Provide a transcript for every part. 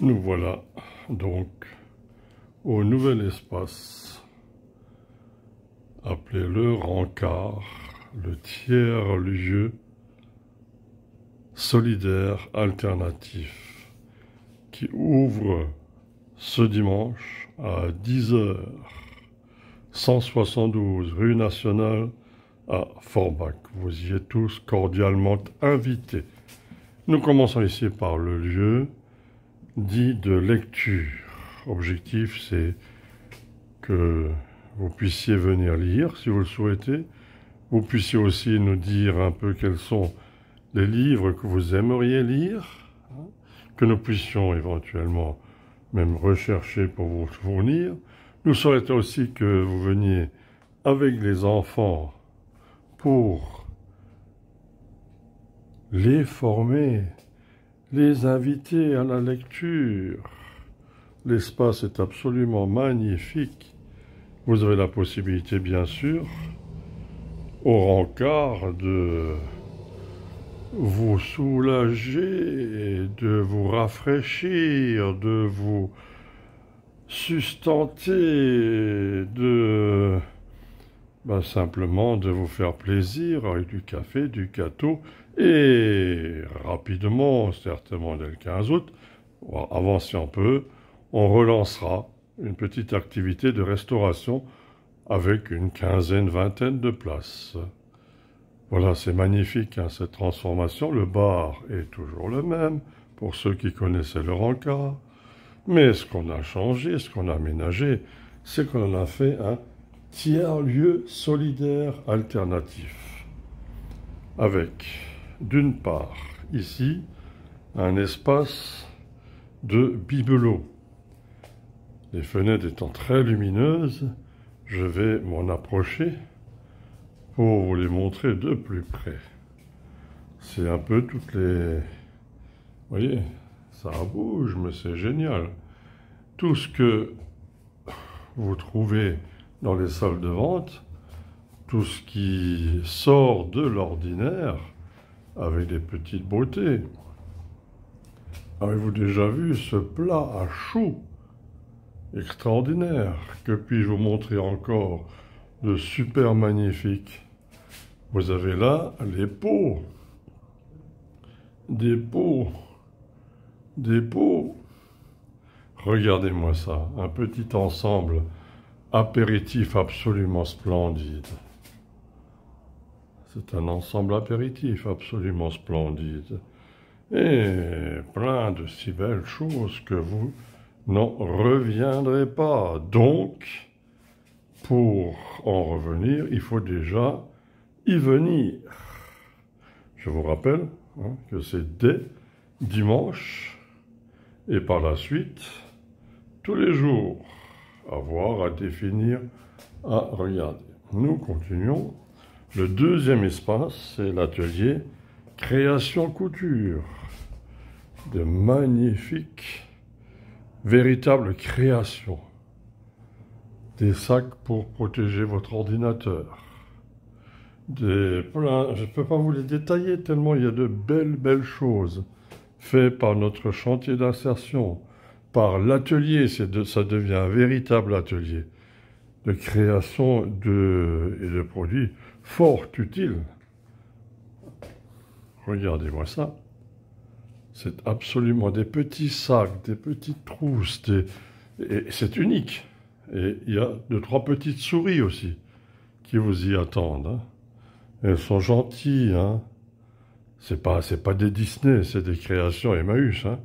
Nous voilà donc au nouvel espace, appelé le Rencard, le tiers-lieu solidaire alternatif, qui ouvre ce dimanche à 10 heures, 172 rue Nationale à Forbach. Vous y êtes tous cordialement invités. Nous commençons ici par le lieu dit de lecture. Objectif, c'est que vous puissiez venir lire si vous le souhaitez. Vous puissiez aussi nous dire un peu quels sont les livres que vous aimeriez lire, que nous puissions éventuellement même rechercher pour vous fournir. Nous souhaitons aussi que vous veniez avec les enfants pour les former, les inviter à la lecture. L'espace est absolument magnifique. Vous avez la possibilité, bien sûr, au Rencard, de vous soulager, de vous rafraîchir, de vous sustenter, de simplement de vous faire plaisir avec du café, du gâteau, et rapidement, certainement dès le 15 août, avant si on peut, on relancera une petite activité de restauration avec une quinzaine, vingtaine de places. Voilà, c'est magnifique, hein, cette transformation. Le bar est toujours le même, pour ceux qui connaissaient le Rencard. Mais ce qu'on a changé, ce qu'on a aménagé, c'est qu'on en a fait un tiers-lieu solidaire alternatif. Avec, d'une part, ici, un espace de bibelot. Les fenêtres étant très lumineuses, je vais m'en approcher pour vous les montrer de plus près. C'est un peu toutes les... Vous voyez, ça bouge, mais c'est génial. Tout ce que vous trouvez dans les salles de vente, tout ce qui sort de l'ordinaire, avec des petites beautés. Avez-vous déjà vu ce plat à choux extraordinaire? Que puis-je vous montrer encore de super magnifique? Vous avez là les pots, des pots, des pots. Regardez-moi ça, un petit ensemble apéritif absolument splendide. C'est un ensemble apéritif absolument splendide. Et plein de si belles choses que vous n'en reviendrez pas. Donc, pour en revenir, il faut déjà y venir. Je vous rappelle que c'est dès dimanche et par la suite, tous les jours, à voir, à définir, à regarder. Nous continuons. Le deuxième espace, c'est l'atelier création couture. De magnifiques, véritables créations. Des sacs pour protéger votre ordinateur. Je ne peux pas vous les détailler tellement il y a de belles choses faites par notre chantier d'insertion, par l'atelier, ça devient un véritable atelier de création et de produits fort utiles. Regardez-moi ça. C'est absolument des petits sacs, des petites trousses, et c'est unique. Et il y a 2-3 petites souris aussi qui vous y attendent. Hein. Elles sont gentilles, hein. C'est pas des Disney, c'est des créations Emmaüs, hein,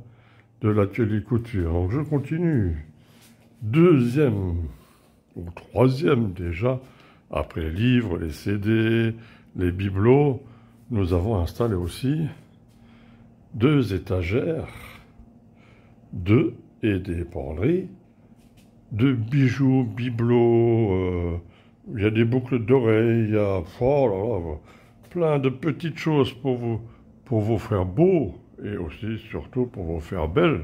de l'atelier couture. Donc je continue. Deuxième ou troisième déjà, après les livres, les CD, les bibelots, nous avons installé aussi 2 étagères, et des penderies, de bijoux, bibelots, il y a des boucles d'oreilles, il y a plein de petites choses pour vous faire beau et aussi surtout pour vous faire belle.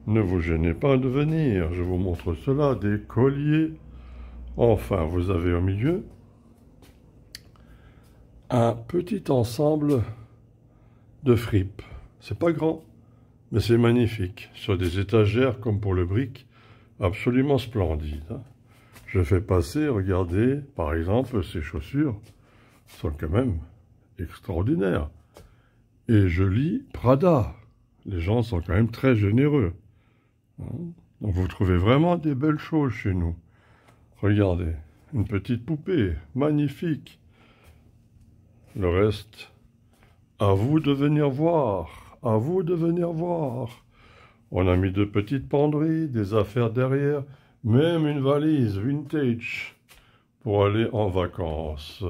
Ne vous gênez pas de venir, je vous montre cela, des colliers. Enfin, vous avez au milieu un petit ensemble de fripes. C'est pas grand, Mais c'est magnifique, sur des étagères comme pour le brick, absolument splendide, hein. Je fais passer, regardez, par exemple, ces chaussures sont quand même extraordinaires. Et je lis Prada. Les gens sont quand même très généreux, hein. Donc vous trouvez vraiment des belles choses chez nous. Regardez, une petite poupée, magnifique. Le reste, à vous de venir voir, à vous de venir voir. On a mis de petites penderies, des affaires derrière, même une valise vintage pour aller en vacances.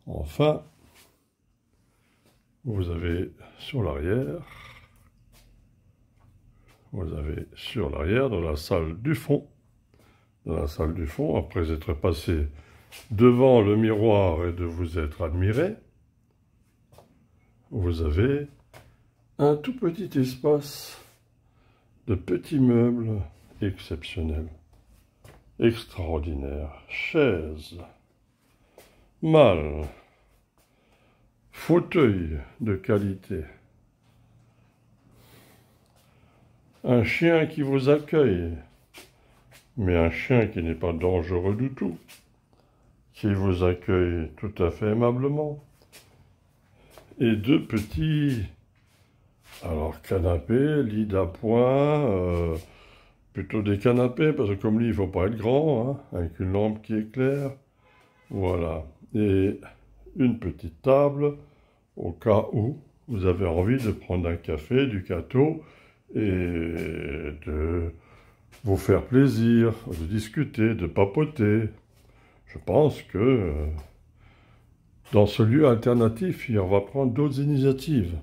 Enfin, vous avez sur l'arrière, dans la salle du fond, après être passé devant le miroir et de vous être admiré, vous avez un tout petit espace de petits meubles exceptionnels, extraordinaires, chaises, malles, fauteuils de qualité, un chien qui vous accueille, mais un chien qui n'est pas dangereux du tout, qui vous accueille tout à fait aimablement, et deux petits, alors canapés, lit d'appoint, plutôt des canapés, parce que comme lit, il ne faut pas être grand, hein, avec une lampe qui éclaire, voilà, et une petite table, au cas où vous avez envie de prendre un café, du gâteau, et de vous faire plaisir, de discuter, de papoter. Je pense que dans ce lieu alternatif, on va prendre d'autres initiatives.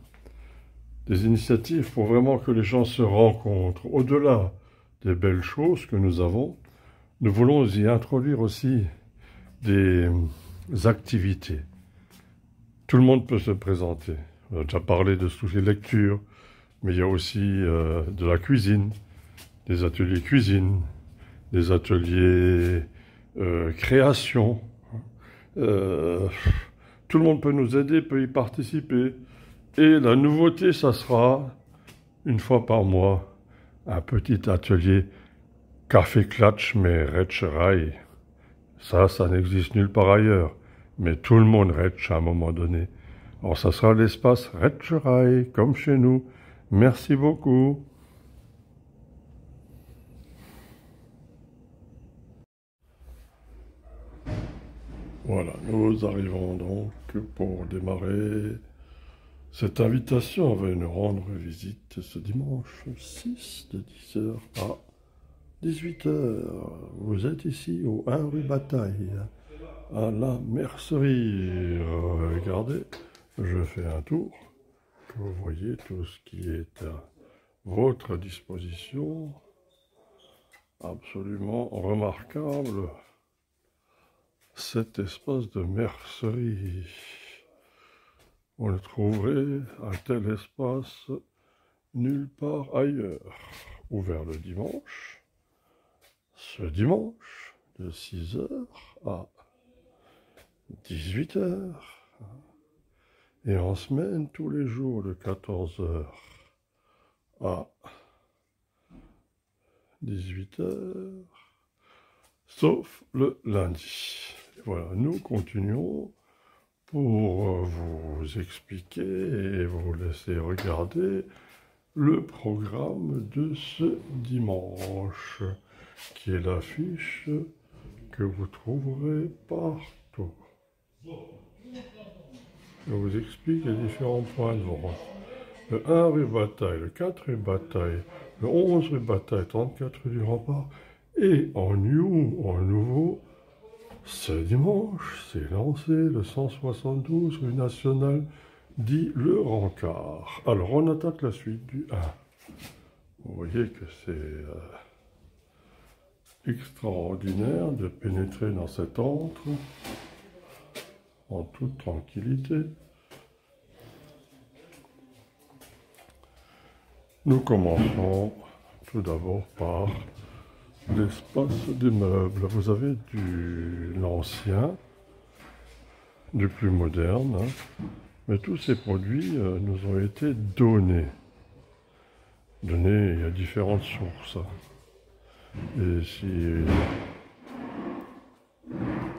Des initiatives pour vraiment que les gens se rencontrent. Au-delà des belles choses que nous avons, nous voulons y introduire aussi des activités. Tout le monde peut se présenter. On a déjà parlé de toutes les lectures, mais il y a aussi de la cuisine, des ateliers cuisine, des ateliers création. Tout le monde peut nous aider, peut y participer. Et la nouveauté, ça sera, une fois par mois, un petit atelier Café Klatsch, mais Retscherei. Ça n'existe nulle part ailleurs. Mais tout le monde retsch à un moment donné. Alors, ça sera l'espace Retscherei, comme chez nous. Merci beaucoup. Voilà, nous arrivons donc pour démarrer cette invitation. On va nous rendre visite ce dimanche 6 de 10h à 18h. Vous êtes ici au 1 rue Bataille, à la mercerie. Regardez, je fais un tour, que vous voyez tout ce qui est à votre disposition. Absolument remarquable, cet espace de mercerie. On le trouverait, un tel espace, nulle part ailleurs. Ouvert le dimanche, ce dimanche, de 6h à 18h. Et en semaine, tous les jours, de 14h à 18h, sauf le lundi. Voilà, nous continuons pour vous expliquer et vous laisser regarder le programme de ce dimanche, qui est l'affiche que vous trouverez partout. Je vous explique les différents points de vente. Le 1 rue Bataille, le 4 rue Bataille, le 11 rue Bataille, 34 rue du Rempart, et en nouveau, ce dimanche, c'est lancé le 172 rue Nationale, dit le Rancard. Alors, on attaque la suite du 1. Vous voyez que c'est extraordinaire de pénétrer dans cet antre en toute tranquillité. Nous commençons tout d'abord par l'espace des meubles. Vous avez l'ancien, du plus moderne, hein. Mais tous ces produits nous ont été donnés. Donnés à différentes sources. Et si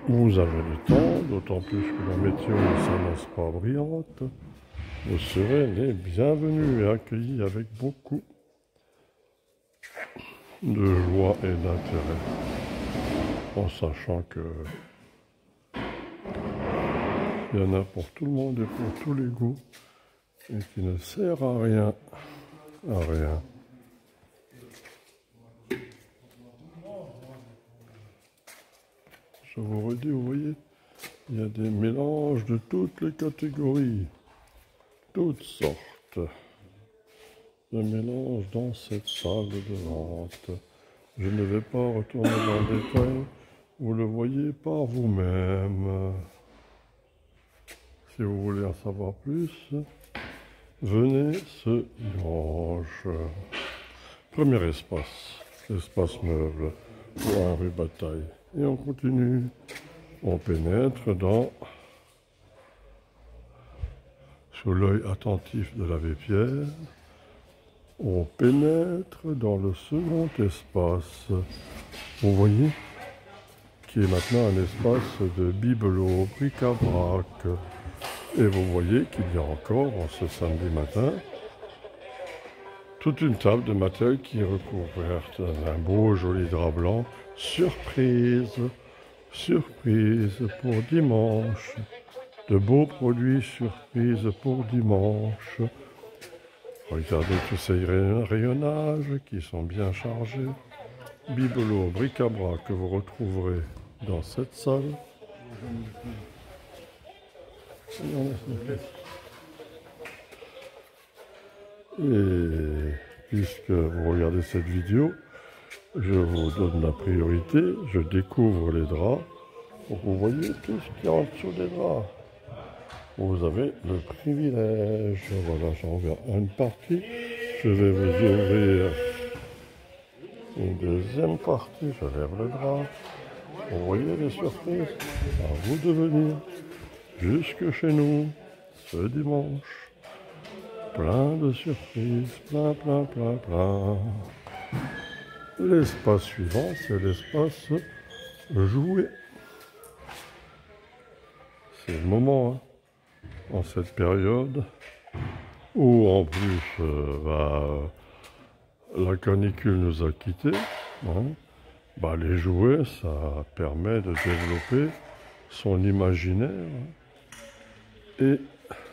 vous avez le temps, d'autant plus que la météo ne s'annonce pas brillante, vous serez les bienvenus et accueillis avec beaucoup de joie et d'intérêt, en sachant que il y en a pour tout le monde et pour tous les goûts, et qui ne sert à rien, à rien. Je vous redis, vous voyez, il y a des mélanges de toutes les catégories, toutes sortes de mélanges dans cette salle de vente. Je ne vais pas retourner dans le détail, vous le voyez par vous-même. Si vous voulez en savoir plus, venez ce dimanche. Premier espace, espace meuble, pour un rue Bataille. Et on continue, on pénètre dans, sous l'œil attentif de l'abbé Pierre, on pénètre dans le second espace, vous voyez, qui est maintenant un espace de bibelots, bric-à-brac. Et vous voyez qu'il y a encore, en ce samedi matin, toute une table de matériel qui est recouverte d'un beau joli drap blanc. Surprise, surprise pour dimanche. De beaux produits surprises pour dimanche. Regardez tous ces rayonnages qui sont bien chargés. Bibelots, bric-à-brac que vous retrouverez dans cette salle. Et puisque vous regardez cette vidéo, je vous donne la priorité, je découvre les draps. Donc vous voyez tout ce qu'il y a en dessous des draps. Vous avez le privilège. Voilà, j'en ouvre une partie. Je vais vous ouvrir une deuxième partie. Je lève le drap. Vous voyez les surprises. À vous de venir jusque chez nous ce dimanche. Plein de surprises, plein, plein, plein, plein. L'espace suivant, c'est l'espace jouet. C'est le moment, hein, en cette période où en plus la canicule nous a quittés. Hein, les jouets, ça permet de développer son imaginaire, hein, et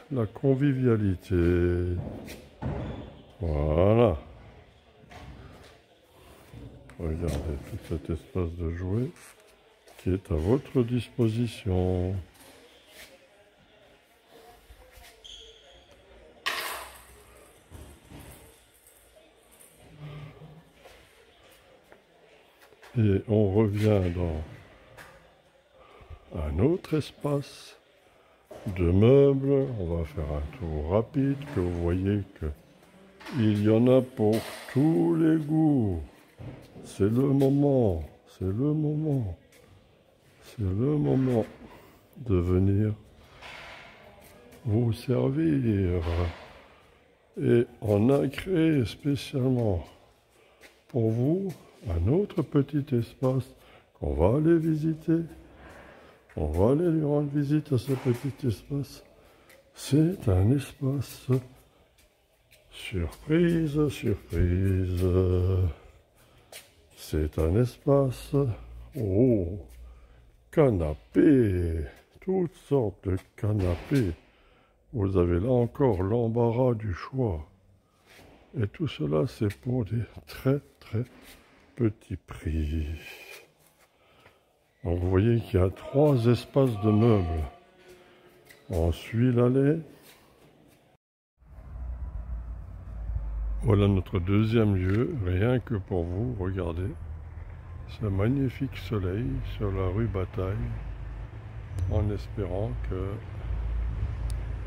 la convivialité. Voilà. Regardez tout cet espace de jouets qui est à votre disposition. Et on revient dans un autre espace de meubles. On va faire un tour rapide, que vous voyez qu'il y en a pour tous les goûts. C'est le moment, c'est le moment, c'est le moment de venir vous servir. Et on a créé spécialement pour vous un autre petit espace qu'on va aller visiter. On va aller lui rendre visite à ce petit espace. C'est un espace surprise, surprise. C'est un espace, canapé, toutes sortes de canapés. Vous avez là encore l'embarras du choix. Et tout cela, c'est pour des très, très petits prix. Donc vous voyez qu'il y a 3 espaces de meubles. On suit l'allée. Voilà notre deuxième lieu, rien que pour vous, regardez. Ce magnifique soleil sur la rue Bataille, en espérant que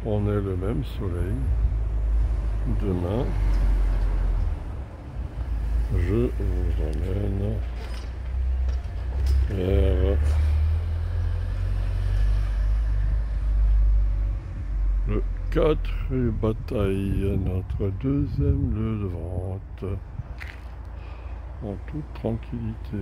on ait le même soleil demain. Je vous emmène vers le 4 rue Bataille, notre deuxième lieu de vente, en toute tranquillité.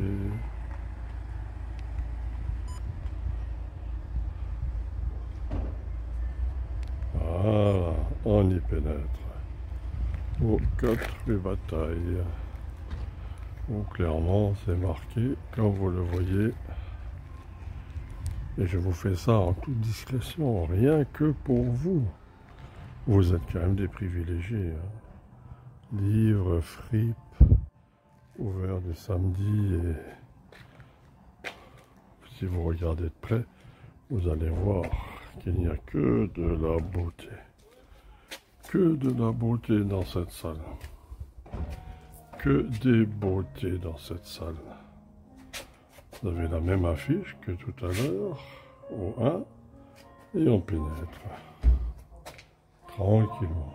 Voilà, on y pénètre. Au 4 rue Bataille, où clairement c'est marqué, comme vous le voyez. Et je vous fais ça en toute discrétion, rien que pour vous. Vous êtes quand même des privilégiés. Hein. Livre, fripe, ouvert du samedi. Et si vous regardez de près, vous allez voir qu'il n'y a que de la beauté. Que de la beauté dans cette salle. Que des beautés dans cette salle. Vous avez la même affiche que tout à l'heure, au 1, et on pénètre. Tranquillement.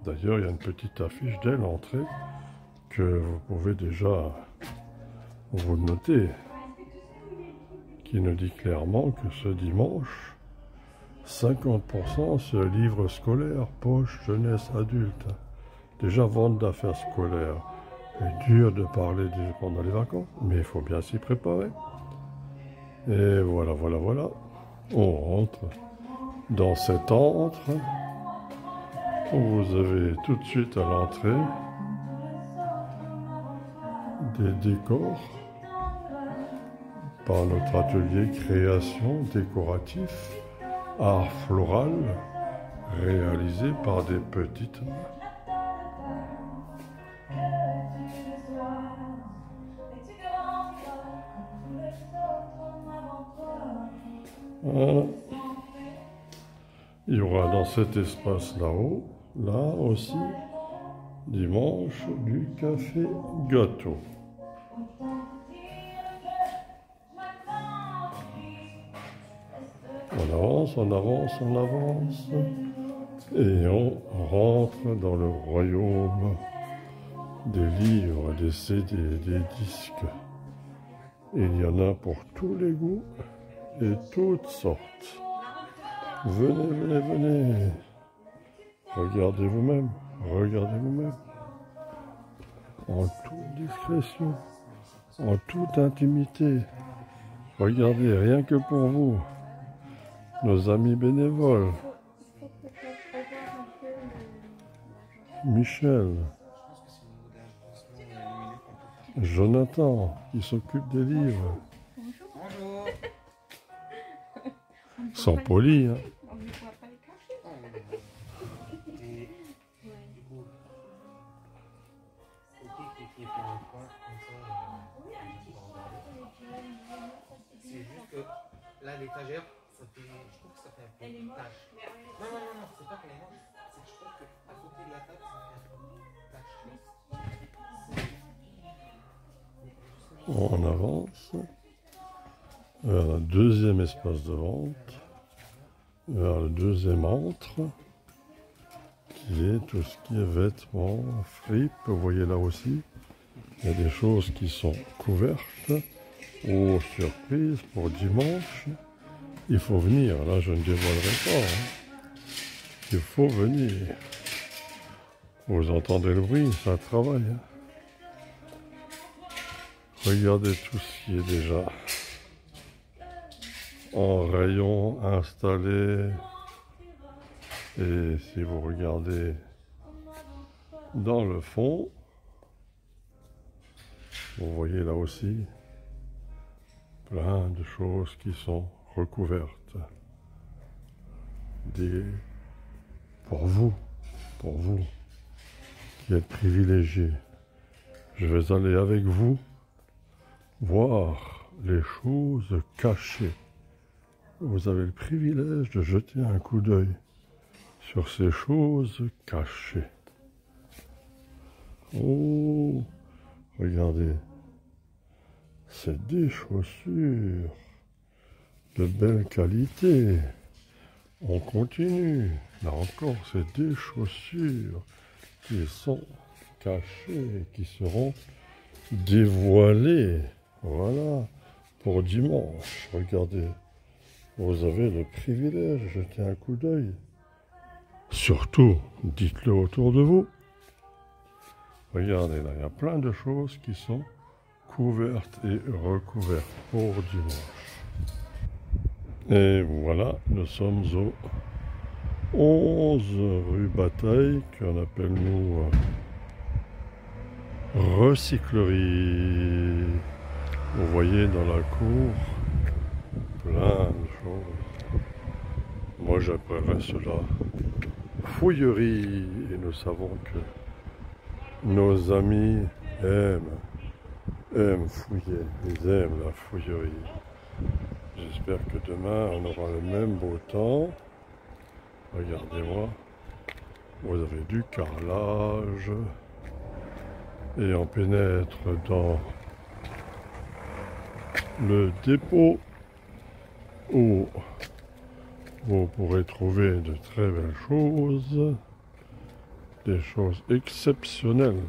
D'ailleurs, il y a une petite affiche dès l'entrée que vous pouvez déjà vous noter, qui nous dit clairement que ce dimanche, 50% sur livres scolaires, poche, jeunesse, adulte. Déjà, vente d'affaires scolaires. C'est dur de parler pendant les vacances, mais il faut bien s'y préparer. Et voilà, voilà, voilà. On rentre dans cet antre. Vous avez tout de suite à l'entrée des décors par notre atelier création décoratif, art floral, réalisé par des petites mains. Voilà. Il y aura dans cet espace là-haut, là aussi, dimanche, du café gâteau. On avance, on avance, on avance, et on rentre dans le royaume des livres, des CD, des disques. Il y en a pour tous les goûts et toutes sortes. Venez, venez, venez. Regardez vous-même, regardez vous-même. En toute discrétion, en toute intimité. Regardez, rien que pour vous. Nos amis bénévoles. Michel. Jonathan, qui s'occupe des livres. Bonjour. Ils sont polis, hein. On ne voit pas les cafés. C'est juste que là, l'étagère, ça fait, je trouve que ça fait un peu une tache. Non, non, non, non, c'est pas qu'elle est moche, c'est que je trouve qu'à côté de la table, ça fait un peu une tache. On avance vers le deuxième espace de vente, vers le deuxième antre, qui est tout ce qui est vêtements, fripes. Vous voyez là aussi, il y a des choses qui sont couvertes. Oh, surprise pour dimanche. Il faut venir, là je ne dévoilerai pas. Hein. Il faut venir. Vous entendez le bruit, ça travaille. Hein. Regardez tout ce qui est déjà en rayon installé. Et si vous regardez dans le fond, vous voyez là aussi plein de choses qui sont recouvertes. Pour vous qui êtes privilégiés, je vais aller avec vous voir les choses cachées. Vous avez le privilège de jeter un coup d'œil sur ces choses cachées. Oh, regardez, c'est des chaussures de belle qualité. On continue. Là encore, c'est des chaussures qui sont cachées, qui seront dévoilées. Voilà, pour dimanche. Regardez, vous avez le privilège de jeter un coup d'œil Surtout, dites-le autour de vous. Regardez là, il y a plein de choses qui sont couvertes et recouvertes pour dimanche. Et voilà, nous sommes au 11 rue Bataille, qu'on appelle nous recyclerie. Vous voyez dans la cour plein de choses. Moi j'appellerais cela fouillerie. Et nous savons que nos amis aiment fouiller, ils aiment la fouillerie. J'espère que demain on aura le même beau temps. Regardez-moi, vous avez du carrelage et on pénètre dans le dépôt où vous pourrez trouver de très belles choses, des choses exceptionnelles.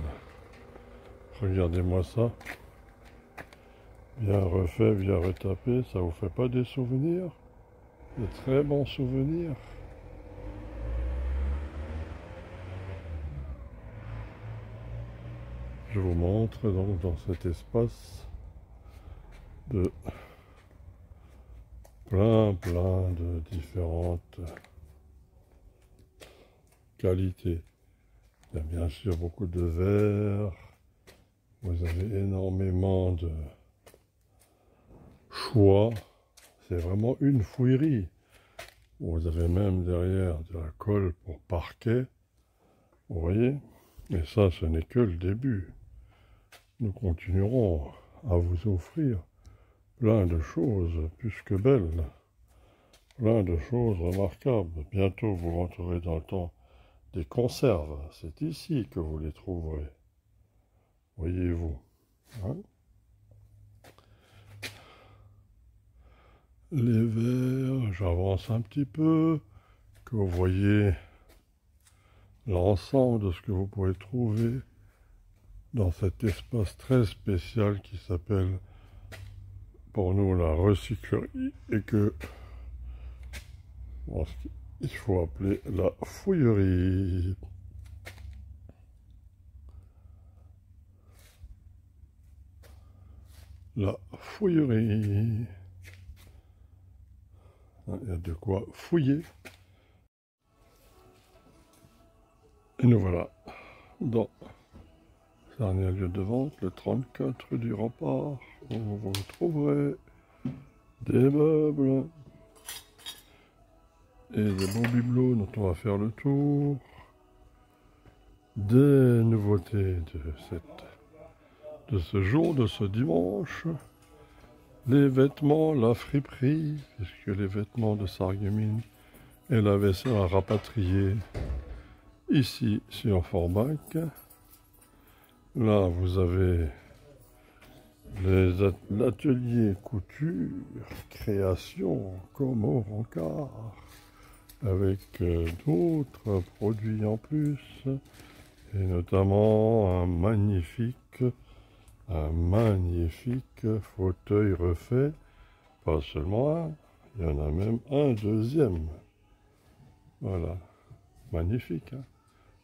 Regardez-moi ça, bien refait, bien retapé, ça vous fait pas des souvenirs, de très bons souvenirs. Je vous montre donc dans cet espace de plein de différentes qualités. Il y a bien sûr beaucoup de verre, vous avez énormément de choix, c'est vraiment une fouillerie. Vous avez même derrière de la colle pour parquet, vous voyez, et ça ce n'est que le début. Nous continuerons à vous offrir plein de choses plus que belles, plein de choses remarquables. Bientôt vous rentrerez dans le temps des conserves, c'est ici que vous les trouverez, voyez-vous. Hein? Les verres, j'avance un petit peu, que vous voyez l'ensemble de ce que vous pouvez trouver dans cet espace très spécial qui s'appelle pour nous la recyclerie et que il faut appeler la fouillerie. La fouillerie. Il y a de quoi fouiller. Et nous voilà dans ce dernier lieu de vente, le 34 du Rempart, où vous trouverez des meubles et des beaux bibelots dont on va faire le tour, des nouveautés de ce jour, de ce dimanche, les vêtements, la friperie, puisque les vêtements de Sarreguemines et la vaisselle à rapatrier ici sur Forbach. Là, vous avez l'atelier couture, création, comme au Rencard, avec d'autres produits en plus, et notamment un magnifique fauteuil refait, pas seulement un, il y en a même un deuxième. Voilà, magnifique, hein?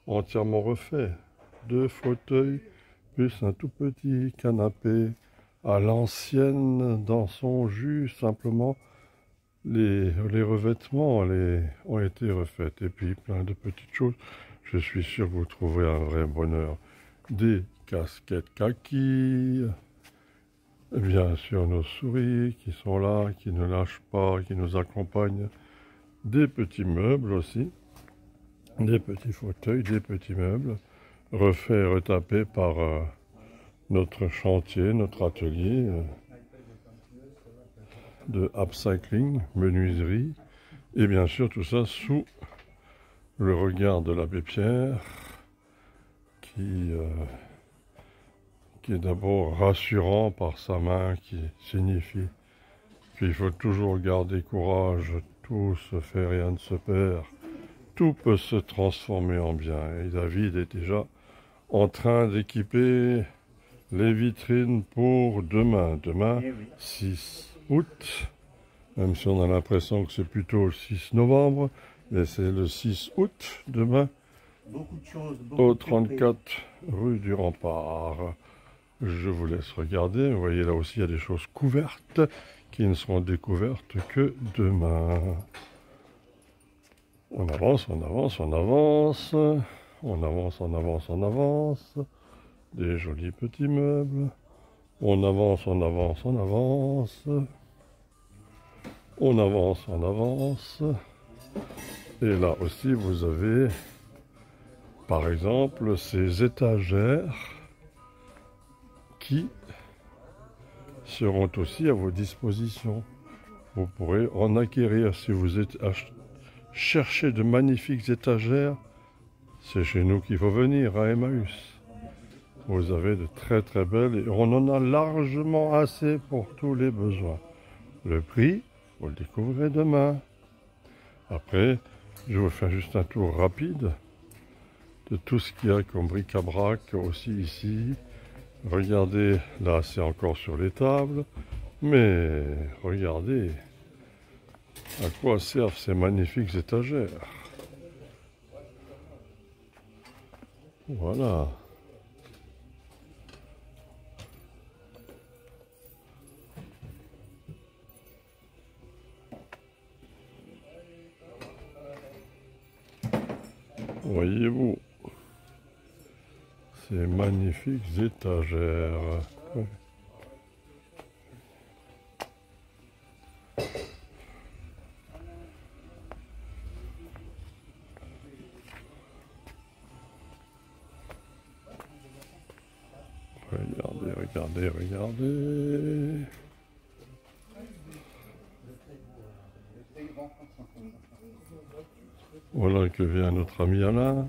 Entièrement refait, 2 fauteuils, plus un tout petit canapé à l'ancienne dans son jus, simplement les revêtements ont été refaits, et puis plein de petites choses. Je suis sûr que vous trouverez un vrai bonheur. Des casquettes kaki, bien sûr nos souris qui sont là, qui ne lâchent pas, qui nous accompagnent, des petits meubles aussi, des petits fauteuils, des petits meubles, refaits et retapés par notre chantier, notre atelier de upcycling, menuiserie, et bien sûr tout ça sous le regard de l'abbé Pierre, qui est d'abord rassurant par sa main, qui signifie qu'il faut toujours garder courage, tout se fait, rien ne se perd, tout peut se transformer en bien. Et David est déjà en train d'équiper les vitrines pour demain, 6 août, même si on a l'impression que c'est plutôt le 6 novembre, Et c'est le 6 août, demain, Beaucoup de choses. au 34 rue du Rempart. Je vous laisse regarder. Vous voyez, là aussi, il y a des choses couvertes qui ne seront découvertes que demain. On avance, on avance, on avance. On avance, on avance, on avance. Des jolis petits meubles. On avance, on avance, on avance. On avance, on avance. Et là aussi, vous avez, par exemple, ces étagères qui seront aussi à vos dispositions. Vous pourrez en acquérir si vous êtes chercher de magnifiques étagères. C'est chez nous qu'il faut venir, à Emmaüs. Vous avez de très très belles et on en a largement assez pour tous les besoins. Le prix, vous le découvrirez demain. Après, je vous fais juste un tour rapide de tout ce qu'il y a comme bric-à-brac aussi ici. Regardez, là c'est encore sur les tables, mais regardez à quoi servent ces magnifiques étagères. Voilà. Voyez-vous, ces magnifiques étagères. Ouais. Regardez, regardez, regardez. Voilà que vient notre ami Alain.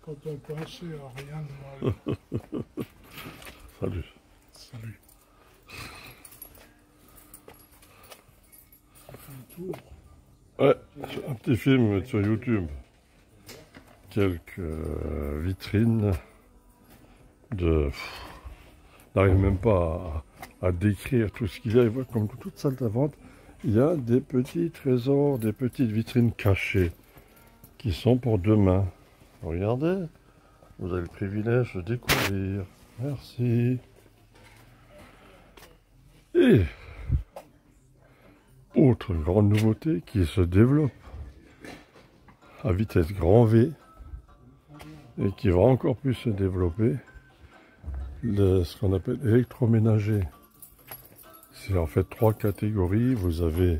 Quand on pensait à rien de mal. Salut. Salut. Un tour. Ouais, un petit film sur YouTube. Quelques vitrines de... Je n'arrive même pas à décrire tout ce qu'il y a. Comme toute salle de vente, il y a des petits trésors, des petites vitrines cachées qui sont pour demain. Regardez, vous avez le privilège de découvrir. Merci. Et autre grande nouveauté qui se développe à vitesse grand V et qui va encore plus se développer, ce qu'on appelle électroménager. C'est en fait 3 catégories. Vous avez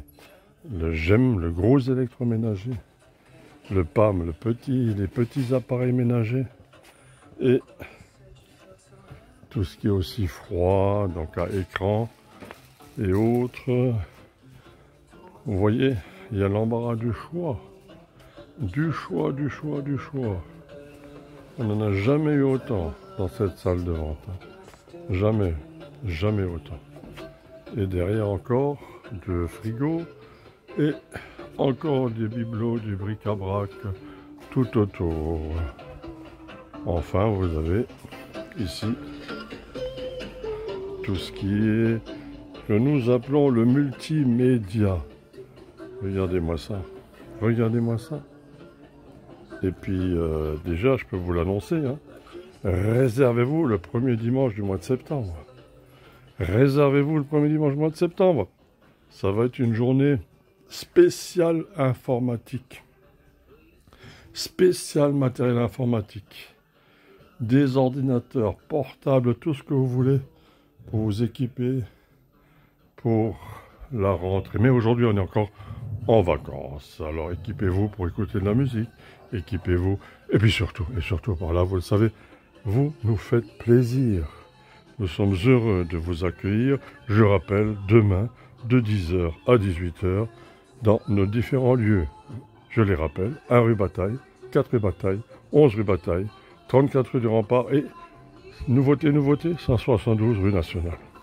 le GEM, le gros électroménager, le PAM, les petits appareils ménagers, et tout ce qui est aussi froid, donc à écran et autres. Vous voyez, il y a l'embarras du choix. Du choix, du choix, du choix. On n'en a jamais eu autant dans cette salle de vente. Jamais, jamais autant. Et derrière encore, du frigo et encore des bibelots, du bric-à-brac tout autour. Enfin, vous avez ici tout ce qui est que nous appelons le multimédia. Regardez-moi ça. Regardez-moi ça. Et puis, déjà, je peux vous l'annoncer, hein, réservez-vous le premier dimanche du mois de septembre. Réservez-vous le premier dimanche du mois de septembre. Ça va être une journée spéciale informatique. Spécial matériel informatique. Des ordinateurs portables, tout ce que vous voulez pour vous équiper pour la rentrée. Mais aujourd'hui, on est encore en vacances. Alors équipez-vous pour écouter de la musique. Équipez-vous. Et puis surtout, par là, vous le savez, vous nous faites plaisir. Nous sommes heureux de vous accueillir. Je rappelle, demain, de 10h à 18h, dans nos différents lieux. Je les rappelle, 1 rue Bataille, 4 rue Bataille, 11 rue Bataille, 34 rue du Rempart et, nouveauté, 172 rue Nationale.